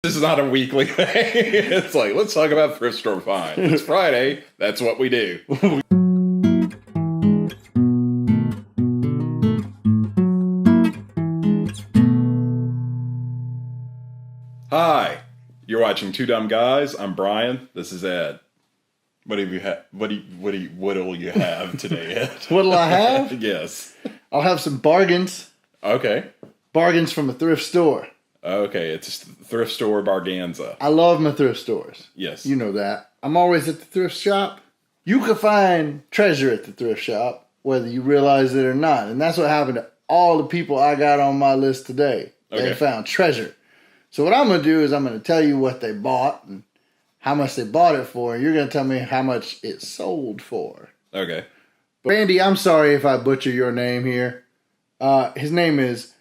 This is not a weekly thing. It's like, let's talk about thrift store finds. It's Friday. That's what we do. Hi, you're watching Two Dumb Guys. I'm Brian. This is Ed. What have you what'll you have today, Ed? What'll I have? Yes. I'll have some bargains. Okay. Bargains from a thrift store. Okay, it's a thrift store barganza. I love my thrift stores. Yes. You know that. I'm always at the thrift shop. You can find treasure at the thrift shop, whether you realize it or not. And that's what happened to all the people I got on my list today. They found treasure. So what I'm going to do is I'm going to tell you what they bought and how much they bought it for. And you're going to tell me how much it sold for. Okay. But Randy, I'm sorry if I butcher your name here. His name is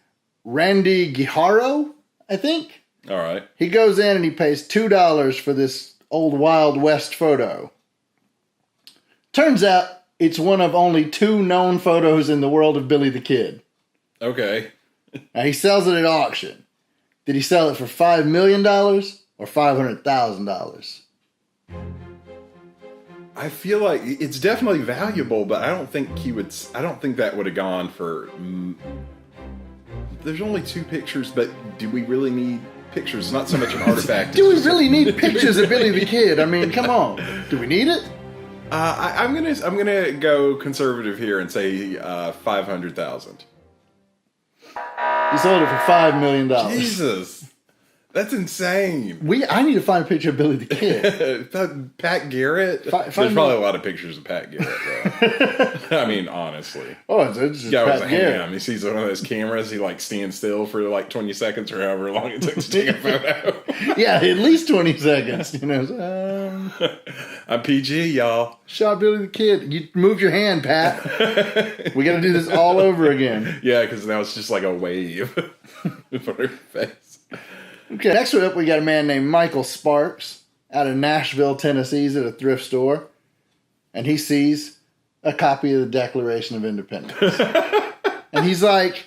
Randy Guijarro, I think. All right. He goes in and he pays $2 for this old Wild West photo. Turns out it's one of only 2 known photos in the world of Billy the Kid. Okay. Now he sells it at auction. Did he sell it for $5 million or $500,000? I feel like it's definitely valuable, but I don't think that would have gone for. There's only 2 pictures, but do we really need pictures? It's not so much an artifact. Do we really need pictures of Billy the Kid? I mean, come on. Do we need it? I'm gonna go conservative here and say $500,000. He sold it for $5 million. Jesus, that's insane. I need to find a picture of Billy the Kid. Pat Garrett. There's probably a lot of pictures of Pat Garrett, though. I mean, honestly. Oh, it's just Pat Garrett. He sees one of those cameras. He stands still for 20 seconds or however long it took to take a photo. Yeah, at least 20 seconds. You know. I'm PG, y'all. Shot Billy the Kid. You moved your hand, Pat. We got to do this all over again. Yeah, because now it's just like a wave for her face. Okay, next one up, we got a man named Michael Sparks out of Nashville, Tennessee. He's at a thrift store, and he sees a copy of the Declaration of Independence. And he's like,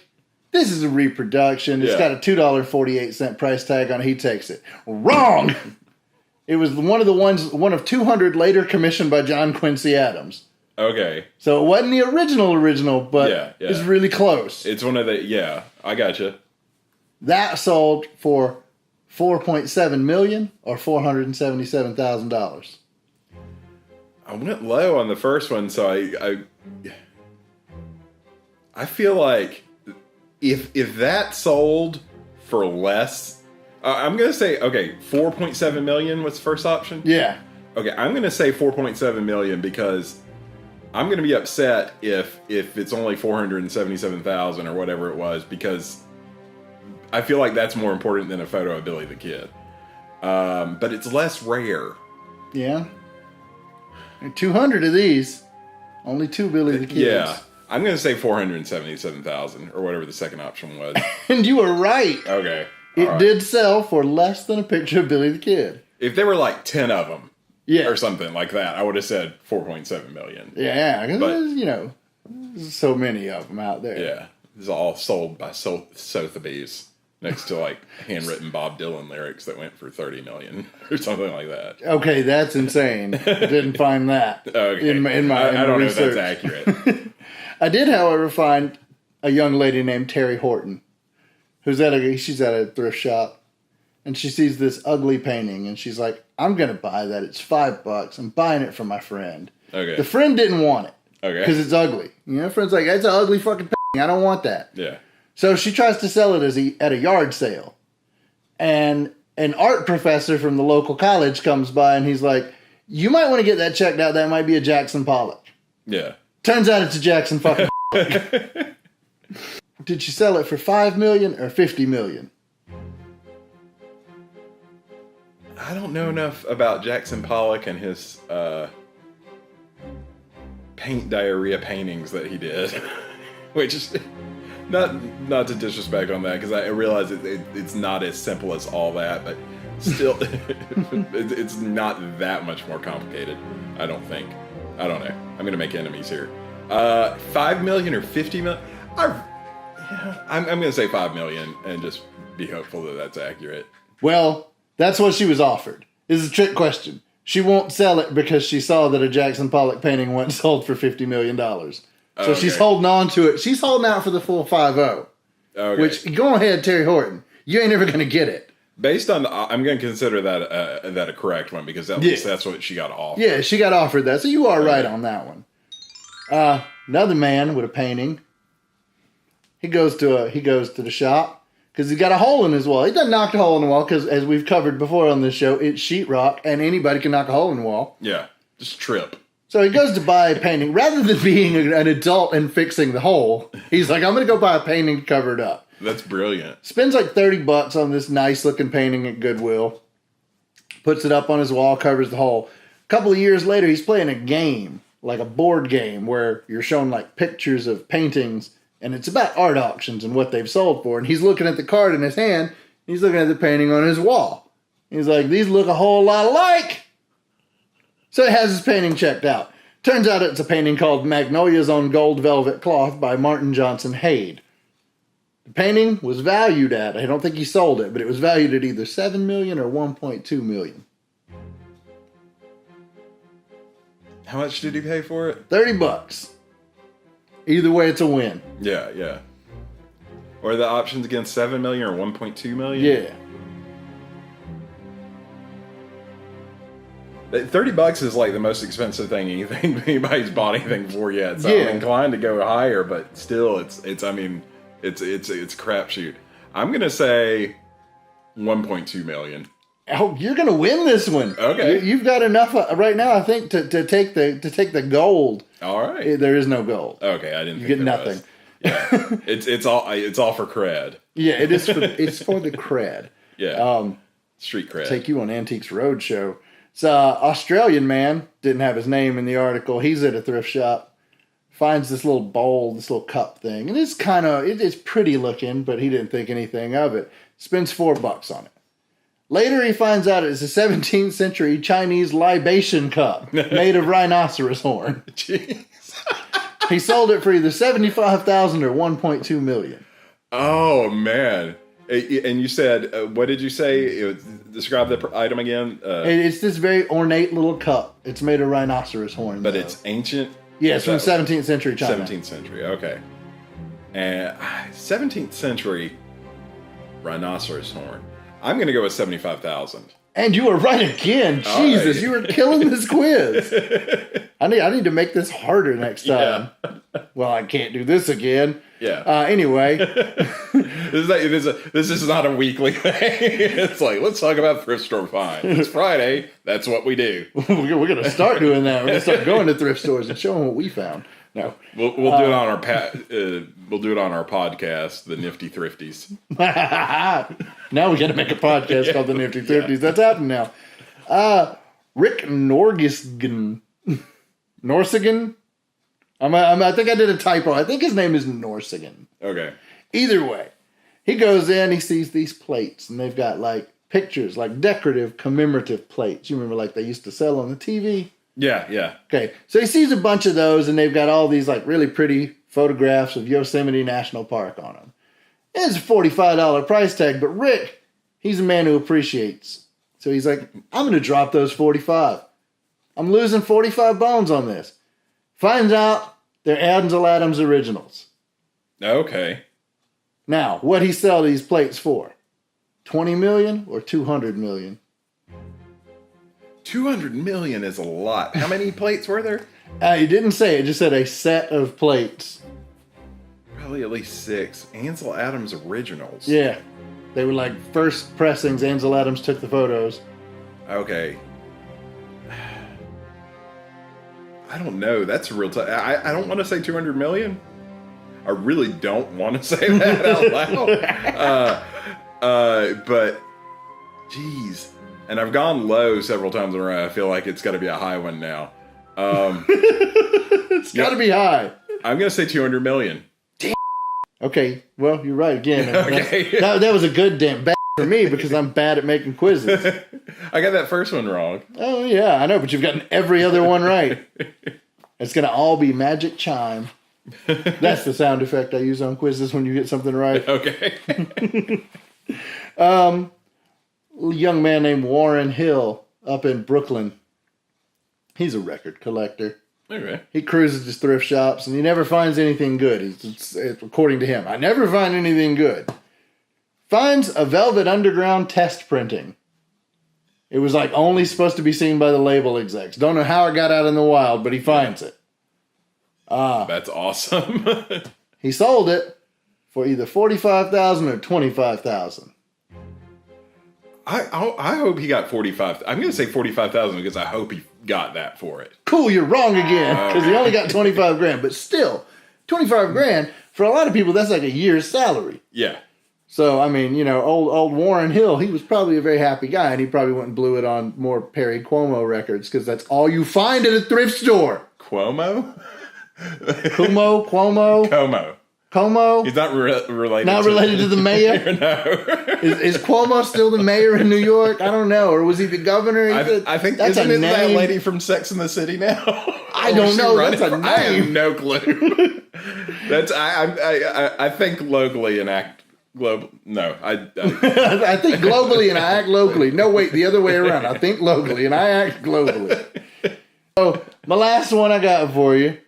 this is a reproduction. It's got a $2.48 price tag on it. He takes it. Wrong! It was one of 200 later commissioned by John Quincy Adams. Okay. So it wasn't the original, but it's really close. It's one of the, I gotcha. That sold for $4.7 million or $477,000. I went low on the first one, so I feel like if that sold for less, I'm gonna say 4.7 million was the first option. Yeah. Okay, I'm gonna say 4.7 million because I'm gonna be upset if it's only 477,000 or whatever it was, because I feel like that's more important than a photo of Billy the Kid. But it's less rare. Yeah. 200 of these. Only 2 Billy the Kids. Yeah. I'm going to say 477,000 or whatever the second option was. And you were right. Okay. It did sell for less than a picture of Billy the Kid. If there were like 10 of them or something like that, I would have said 4.7 million. Yeah, because there's so many of them out there. Yeah. It's all sold by Sotheby's. Next to like handwritten Bob Dylan lyrics that went for 30 million or something like that. Okay, that's insane. I didn't find that. Okay. In my I don't research. know if that's accurate. I did, however, find a young lady named Terry Horton, she's at a thrift shop, and she sees this ugly painting, and she's like, "I'm gonna buy that. It's $5. I'm buying it for my friend." Okay. The friend didn't want it. Okay. Because it's ugly. Friend's like, "That's an ugly fucking painting. I don't want that." Yeah. So she tries to sell it at a yard sale. And an art professor from the local college comes by and he's like, "You might want to get that checked out. That might be a Jackson Pollock." Yeah. Turns out it's a Jackson fucking Pollock. Did she sell it for $5 million or $50 million? I don't know enough about Jackson Pollock and his paint diarrhea paintings that he did. Which is... Not to disrespect on that, because I realize it's not as simple as all that, but still, it's not that much more complicated, I don't think. I don't know. I'm going to make enemies here. 5 million or 50 million? I'm going to say 5 million and just be hopeful that that's accurate. Well, That's what she was offered. This is a trick question. She won't sell it because she saw that a Jackson Pollock painting once sold for $50 million. So she's holding on to it. She's holding out for the full 5-0. Okay. Which, go ahead, Terry Horton. You ain't ever going to get it. Based on, I'm going to consider that a correct one because at least that's what she got offered. Yeah, she got offered that. So you are right on that one. Another man with a painting. He goes to the shop because he's got a hole in his wall. He doesn't knock a hole in the wall because, as we've covered before on this show, it's sheetrock and anybody can knock a hole in the wall. Yeah, just trip. So he goes to buy a painting. Rather than being an adult and fixing the hole, he's like, I'm going to go buy a painting to cover it up. That's brilliant. Spends like $30 on this nice looking painting at Goodwill. Puts it up on his wall, covers the hole. A couple of years later, he's playing a game, like a board game, where you're shown like pictures of paintings, and it's about art auctions and what they've sold for. And he's looking at the card in his hand, and he's looking at the painting on his wall. He's like, these look a whole lot alike. So he has his painting checked out. Turns out it's a painting called Magnolias on Gold Velvet Cloth by Martin Johnson Hade. The painting was valued at, I don't think he sold it, but it was valued at either $7 million or $1.2 million. How much did he pay for it? $30. Either way, it's a win. Yeah. Or the options again, $7 million or $1.2 million? Yeah. $30 is like the most expensive thing anybody's bought anything for yet. So Yeah. I'm inclined to go higher, but still, it's a crapshoot. I'm gonna say $1.2 million. Oh, you're gonna win this one. Okay. You've got enough right now, I think, to take the gold. All right. There is no gold. Okay, I didn't. You think get there nothing. was. Yeah, it's all for cred. Yeah, it is. It's for the cred. Yeah. Street cred. Take you on Antiques Roadshow. It's an Australian man, didn't have his name in the article. He's at a thrift shop, finds this little bowl, this little cup thing, and it's pretty looking, but he didn't think anything of it. Spends $4 on it. Later, he finds out it's a 17th century Chinese libation cup made of rhinoceros horn. Jeez. He sold it for either $75,000 or $1.2 million. Oh man. And you said, what did you say? Describe the item again. It's this very ornate little cup. It's made of rhinoceros horn. But it's ancient? Yeah, it's from 17th century China. 17th century, okay. And 17th century rhinoceros horn. I'm going to go with 75,000. And you were right again. Jesus, right. You were killing this quiz. I need to make this harder next time. Yeah. Well, I can't do this again. Yeah. Anyway. This is not a weekly thing. It's like, let's talk about thrift store finds. It's Friday. That's what we do. We're going to start doing that. We're going to start going to thrift stores and showing what we found. No. We'll do it on our we'll do it on our podcast, The Nifty Thrifties. Now we got to make a podcast called The Nifty Thrifties. Yeah. That's happening now. Rick Norsigan. Norsigan? I think I did a typo. I think his name is Norsigan. Okay. Either way, he goes in, he sees these plates, and they've got like pictures, like decorative commemorative plates. You remember like they used to sell on the TV? Yeah. Okay, so he sees a bunch of those, and they've got all these like really pretty photographs of Yosemite National Park on them. It's a $45 price tag, but Rick, he's a man who appreciates. So he's like, I'm going to drop those 45. I'm losing 45 bones on this. Finds out they're Ansel Adams originals. Okay. Now, what'd he sell these plates for? $20 million or $200 million? 200 million is a lot. How many plates were there? He didn't say it. Just said a set of plates. Probably at least 6. Ansel Adams originals. Yeah. They were like first pressings. Ansel Adams took the photos. Okay. I don't know. That's a real tough. I don't want to say 200 million. I really don't want to say that out loud. But, geez. And I've gone low several times in a row. I feel like it's got to be a high one now. It's got to be high. I'm going to say 200 million. Damn. Okay. Well, you're right again. Okay. That was a good damn bad for me because I'm bad at making quizzes. I got that first one wrong. Oh, yeah, I know, but you've gotten every other one right. It's going to all be magic chime. That's the sound effect I use on quizzes when you get something right. Okay. young man named Warren Hill up in Brooklyn. He's a record collector. Okay. He cruises to thrift shops and he never finds anything good. It's according to him, I never find anything good. Finds a Velvet Underground test printing. It was like only supposed to be seen by the label execs. Don't know how it got out in the wild, but he finds it. That's awesome. He sold it for either $45,000 or $25,000. I hope he got 45. I'm going to say 45,000 because I hope he got that for it. Cool, you're wrong again because he only got 25 grand. But still, 25 grand for a lot of people, that's like a year's salary. Yeah. So, I mean, you know, old Warren Hill, he was probably a very happy guy, and he probably went and blew it on more Perry Como records because that's all you find at a thrift store. Cuomo? Cuomo. Como? He's not related. Not related to the mayor? No. Is Cuomo still the mayor in New York? I don't know. Or was he the governor? I think that's isn't it that lady from Sex and the City now? I don't know. That's a name. I have no clue. That's I think locally and act global. No, I think globally and I act locally. No, wait, the other way around. I think locally and I act globally. So my last one I got for you.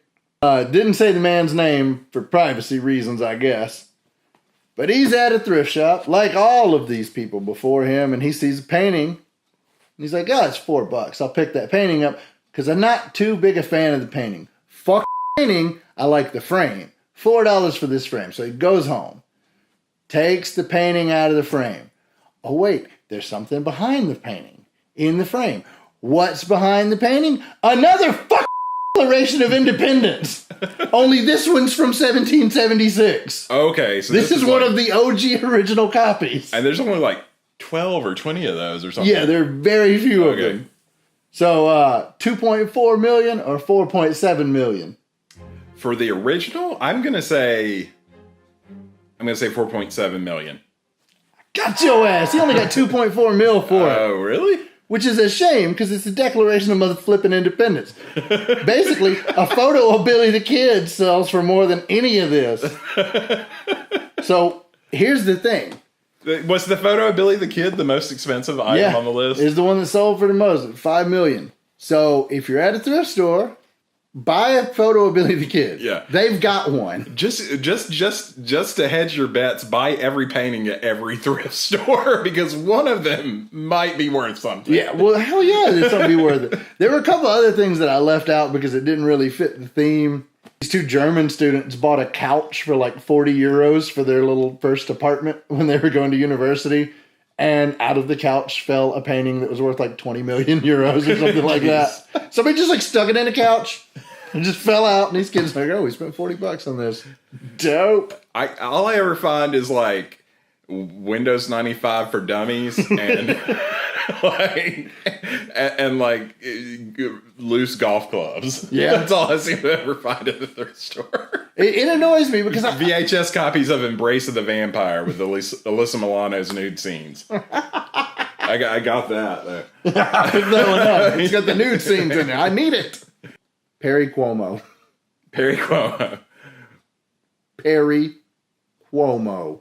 Didn't say the man's name for privacy reasons, I guess. But he's at a thrift shop, like all of these people before him, and he sees a painting. And he's like, oh, it's $4. I'll pick that painting up because I'm not too big a fan of the painting. Fuck the painting, I like the frame. $4 for this frame. So he goes home, takes the painting out of the frame. Oh, wait, there's something behind the painting in the frame. What's behind the painting? Another fuck Declaration of Independence. Only this one's from 1776. Okay, so this is one of the OG original copies. And there's only like 12 or 20 of those or something. Yeah, there are very few of them. So 2.4 million or 4.7 million. For the original, I'm gonna say 4.7 million. Got your ass. He only got 2.4 mil for it. Oh, really? Which is a shame because it's the Declaration of Mother Flippin' Independence. Basically, a photo of Billy the Kid sells for more than any of this. So here's the thing. Was the photo of Billy the Kid the most expensive item on the list? It's the one that sold for the most, $5 million. So if you're at a thrift store, buy a photo of Billy the Kid. Yeah. They've got one. Just to hedge your bets, buy every painting at every thrift store because one of them might be worth something. Yeah, well, hell yeah, there's something to be worth it. There were a couple other things that I left out because it didn't really fit the theme. These two German students bought a couch for like 40 euros for their little first apartment when they were going to university. And out of the couch fell a painting that was worth like 20 million euros or something like that. Somebody just like stuck it in a couch and just fell out. And these kids are like, oh, we spent $40 on this. Dope. All I ever find is like Windows 95 for dummies and like loose golf clubs. Yeah. That's all I seem to ever find at the thrift store. It annoys me because VHS copies of Embrace of the Vampire with Alyssa Milano's nude scenes. I got that though. I picked that one up. It's got the nude scenes in there. I need it. Perry Como. Perry Como. Perry Como.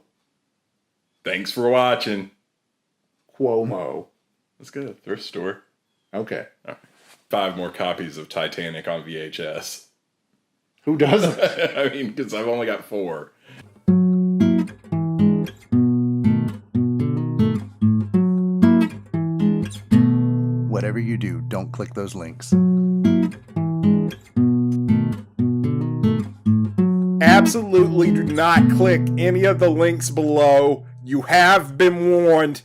Thanks for watching. Cuomo. Let's go to the thrift store. Okay. Right. 5 more copies of Titanic on VHS. Who doesn't? I mean, because I've only got 4. Whatever you do, don't click those links. Absolutely do not click any of the links below. You have been warned.